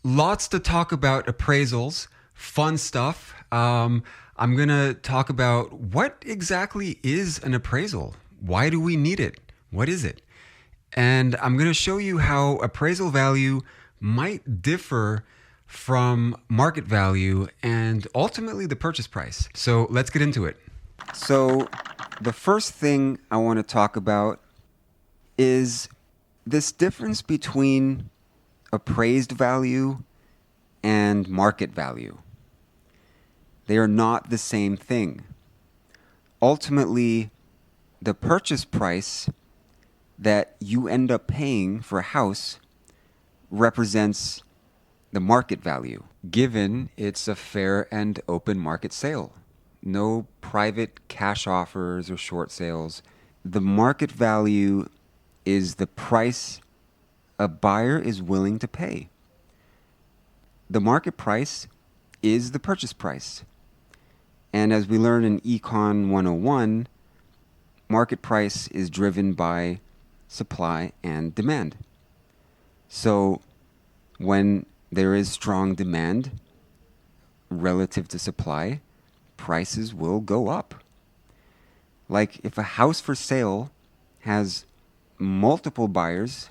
Lots to talk about appraisals, fun stuff. I'm going to talk about what exactly is an appraisal. Why do we need it? What is it? And I'm going to show you how appraisal value might differ from market value and ultimately the purchase price. So let's get into it. So the first thing I want to talk about is this difference between appraised value and market value. They are not the same thing. Ultimately, the purchase price that you end up paying for a house represents the market value, given it's a fair and open market sale. No private cash offers or short sales. The market value is the price a buyer is willing to pay. The market price is the purchase price. And as we learn in Econ 101, market price is driven by supply and demand. So when there is strong demand relative to supply, prices will go up. Like if a house for sale has multiple buyers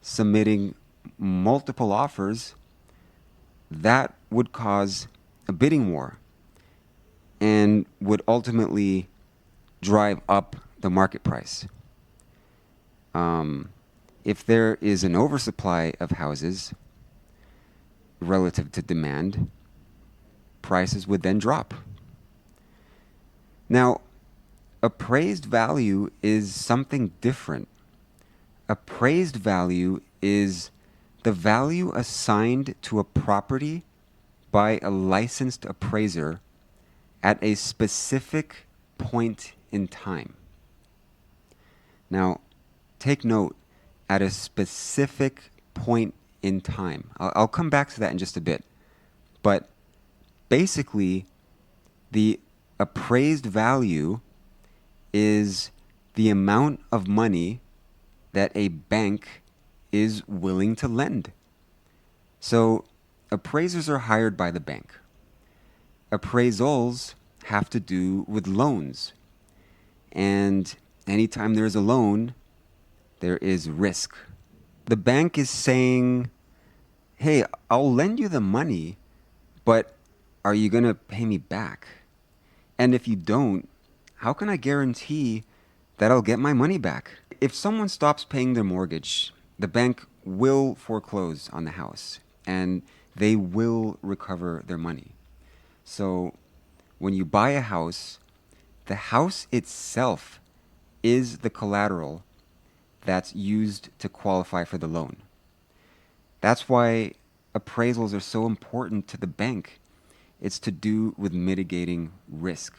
submitting multiple offers, that would cause a bidding war and would ultimately drive up the market price. If there is an oversupply of houses relative to demand, prices would then drop. Now, appraised value is something different. Appraised value is the value assigned to a property by a licensed appraiser at a specific point in time. Now, take note, at a specific point in time. I'll come back to that in just a bit. But basically, the appraised value is the amount of money that a bank is willing to lend. So appraisers are hired by the bank. Appraisals have to do with loans. And anytime there's a loan, there is risk. The bank is saying, hey, I'll lend you the money, but are you going to pay me back? And if you don't, how can I guarantee that I'll get my money back? If someone stops paying their mortgage, the bank will foreclose on the house and they will recover their money. So when you buy a house, the house itself is the collateral that's used to qualify for the loan. That's why appraisals are so important to the bank. It's to do with mitigating risk.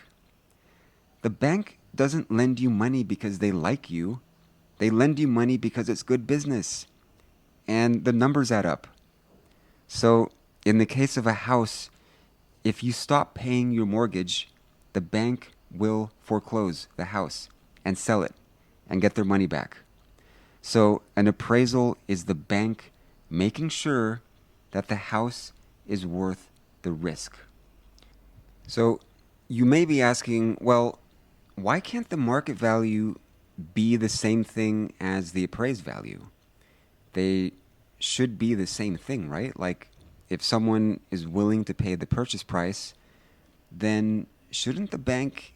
The bank doesn't lend you money because they like you. They lend you money because it's good business and the numbers add up. So in the case of a house, if you stop paying your mortgage, the bank will foreclose the house and sell it and get their money back. So an appraisal is the bank making sure that the house is worth the risk. So you may be asking, well, why can't the market value be the same thing as the appraised value? They should be the same thing, right? Like if someone is willing to pay the purchase price, then shouldn't the bank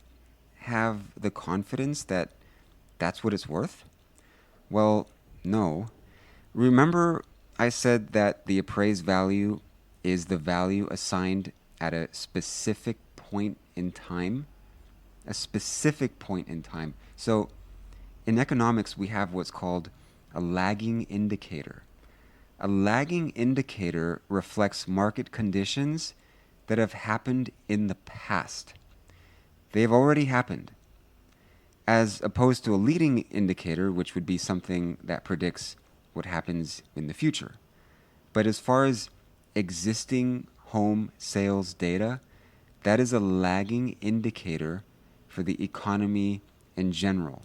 have the confidence that that's what it's worth? Well, no. Remember I said that the appraised value is the value assigned at a specific point in time? A specific point in time. So in economics, we have what's called a lagging indicator. A lagging indicator reflects market conditions that have happened in the past. They've already happened. As opposed to a leading indicator, which would be something that predicts what happens in the future. But as far as existing home sales data, that is a lagging indicator for the economy in general.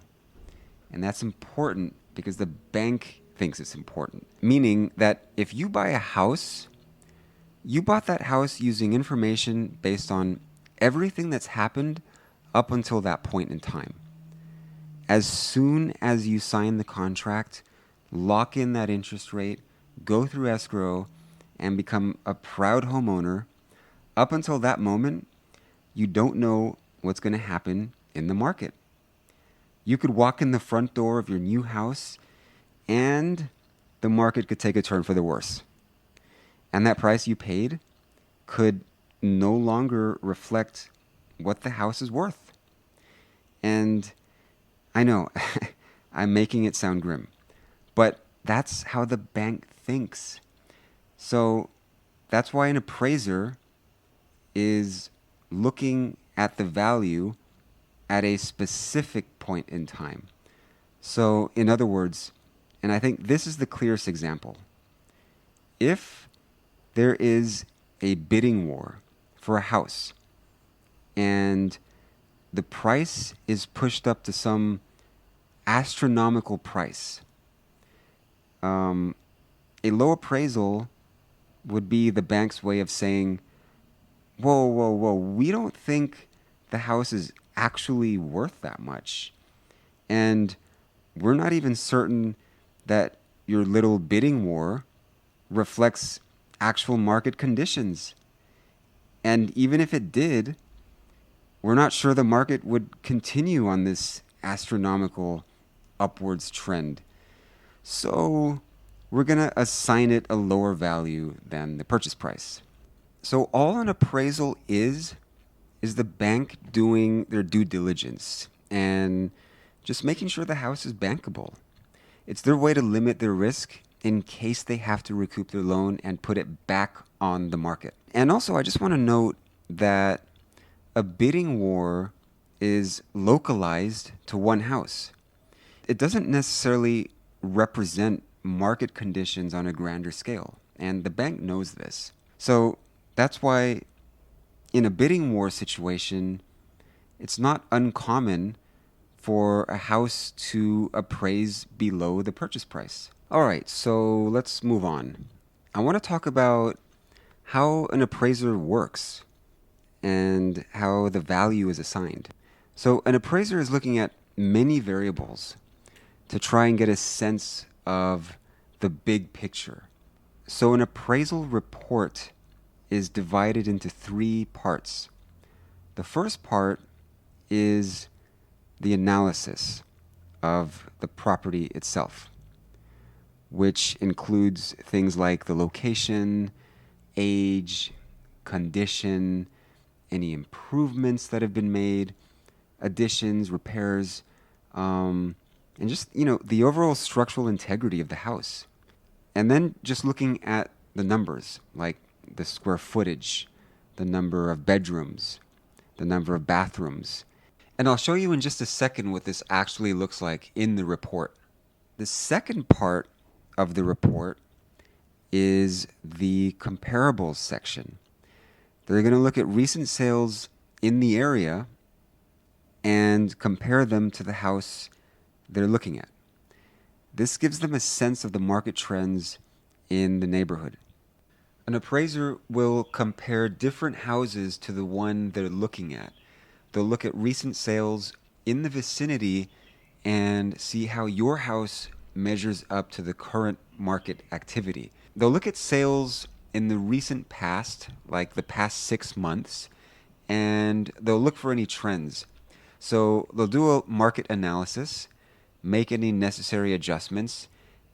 And that's important because the bank thinks it's important. Meaning that if you buy a house You bought that house using information based on everything that's happened up until that point in time. As soon as you sign the contract, lock in that interest rate, go through escrow, and become a proud homeowner, up until that moment, you don't know what's going to happen in the market. You could walk in the front door of your new house and the market could take a turn for the worse. And that price you paid could no longer reflect what the house is worth. And I know I'm making it sound grim, but that's how the bank thinks. So that's why an appraiser is looking at the value at a specific point in time. So in other words, and I think this is the clearest example, if there is a bidding war for a house and the price is pushed up to some astronomical price, a low appraisal would be the bank's way of saying, whoa, whoa, whoa, we don't think the house is actually worth that much. And we're not even certain that your little bidding war reflects actual market conditions. And even if it did, we're not sure the market would continue on this astronomical upwards trend. So we're going to assign it a lower value than the purchase price. So all an appraisal is the bank doing their due diligence and just making sure the house is bankable. It's their way to limit their risk in case they have to recoup their loan and put it back on the market. And also, I just want to note that a bidding war is localized to one house. It doesn't necessarily represent market conditions on a grander scale, and the bank knows this. So that's why in a bidding war situation, it's not uncommon for a house to appraise below the purchase price. All right, so let's move on. I want to talk about how an appraiser works and how the value is assigned. So an appraiser is looking at many variables to try and get a sense of the big picture. So an appraisal report is divided into 3 parts. The first part is the analysis of the property itself, which includes things like the location, age, condition, any improvements that have been made, additions, repairs, and just, the overall structural integrity of the house. And then just looking at the numbers, like the square footage, the number of bedrooms, the number of bathrooms. And I'll show you in just a second what this actually looks like in the report. The second part of the report is the comparables section. They're going to look at recent sales in the area and compare them to the house they're looking at. This gives them a sense of the market trends in the neighborhood. An appraiser will compare different houses to the one they're looking at. They'll look at recent sales in the vicinity and see how your house measures up to the current market activity. They'll look at sales in the recent past, like the past 6 months, and they'll look for any trends. So they'll do a market analysis, make any necessary adjustments,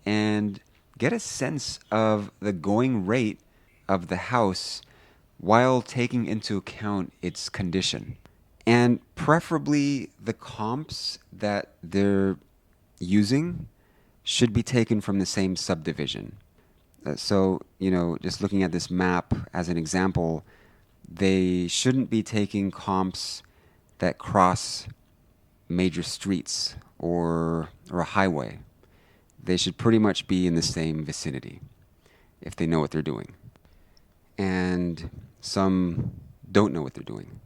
and get a sense of the going rate of the house while taking into account its condition. And preferably the comps that they're using should be taken from the same subdivision. So, just looking at this map as an example, they shouldn't be taking comps that cross major streets or a highway. They should pretty much be in the same vicinity if they know what they're doing. And some don't know what they're doing.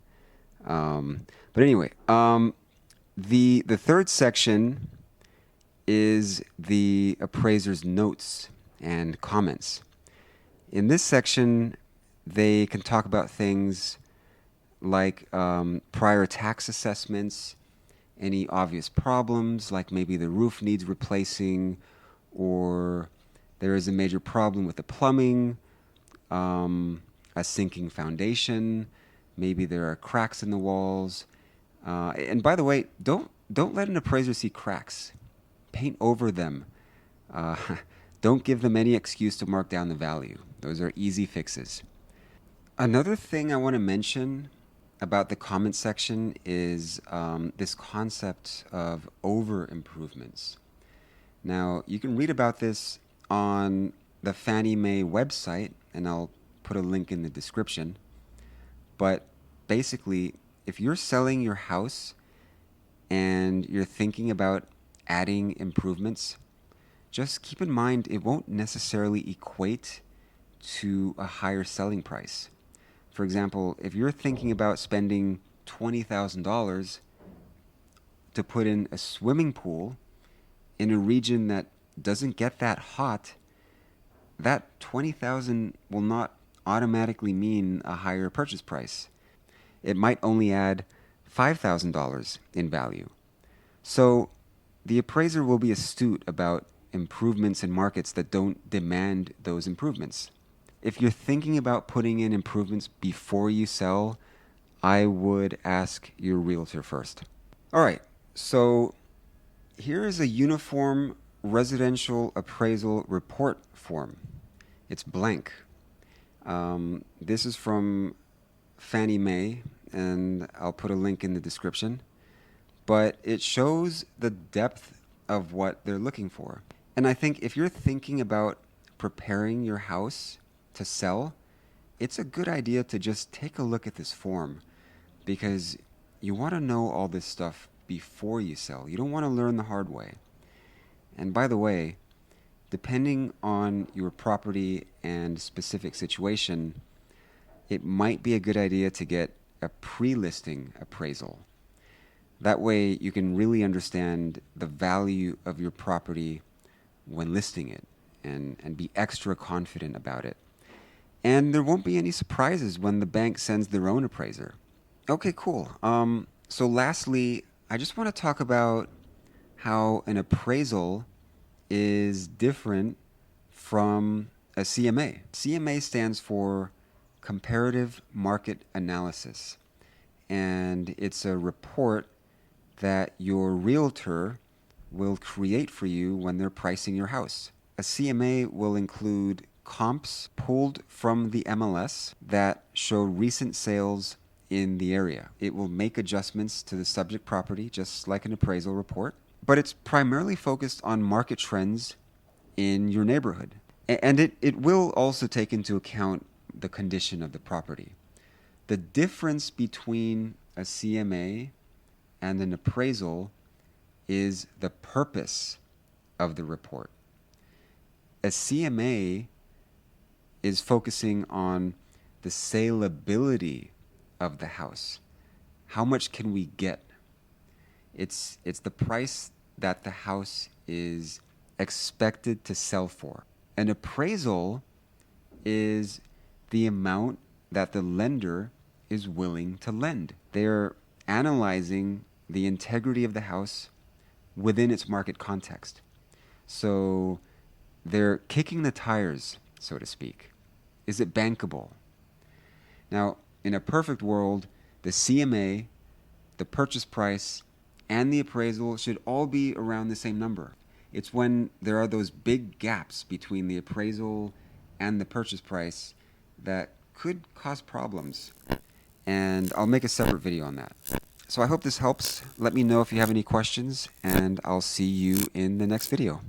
But anyway, the third section is the appraiser's notes and comments. In this section, They can talk about things like prior tax assessments, any obvious problems, like maybe the roof needs replacing, or there is a major problem with the plumbing, a sinking foundation, maybe there are cracks in the walls. And by the way, don't let an appraiser see cracks. Paint over them. Uh, don't give them any excuse to mark down the value. Those are easy fixes. Another thing I want to mention about the comment section is this concept of over improvements. Now, you can read about this on the Fannie Mae website, and I'll put a link in the description. But basically, if you're selling your house and you're thinking about adding improvements, just keep in mind it won't necessarily equate to a higher selling price. For example, if you're thinking about spending $20,000 to put in a swimming pool in a region that doesn't get that hot, that $20,000 will not automatically mean a higher purchase price. It might only add $5,000 in value. So the appraiser will be astute about improvements in markets that don't demand those improvements. If you're thinking about putting in improvements before you sell, I would ask your realtor first. All right, so here is a uniform residential appraisal report form. It's blank. This is from Fannie Mae, and I'll put a link in the description. But it shows the depth of what they're looking for. And I think if you're thinking about preparing your house to sell, it's a good idea to just take a look at this form, because you want to know all this stuff before you sell. You don't want to learn the hard way. And by the way, depending on your property and specific situation, it might be a good idea to get a pre-listing appraisal. That way you can really understand the value of your property when listing it and be extra confident about it. And there won't be any surprises when the bank sends their own appraiser. Okay, cool. So lastly, I just want to talk about how an appraisal is different from a CMA. CMA stands for Comparative Market Analysis, and it's a report that your realtor will create for you when they're pricing your house. A CMA will include comps pulled from the MLS that show recent sales in the area. It will make adjustments to the subject property just like an appraisal report, but it's primarily focused on market trends in your neighborhood. And it will also take into account the condition of the property. The difference between a CMA and an appraisal is the purpose of the report. A CMA is focusing on the saleability of the house. How much can we get? It's the price that the house is expected to sell for. An appraisal is the amount that the lender is willing to lend. They're analyzing the integrity of the house within its market context. So they're kicking the tires, so to speak. Is it bankable? Now, in a perfect world, the CMA, the purchase price, and the appraisal should all be around the same number. It's when there are those big gaps between the appraisal and the purchase price that could cause problems. And I'll make a separate video on that. So I hope this helps. Let me know if you have any questions, and I'll see you in the next video.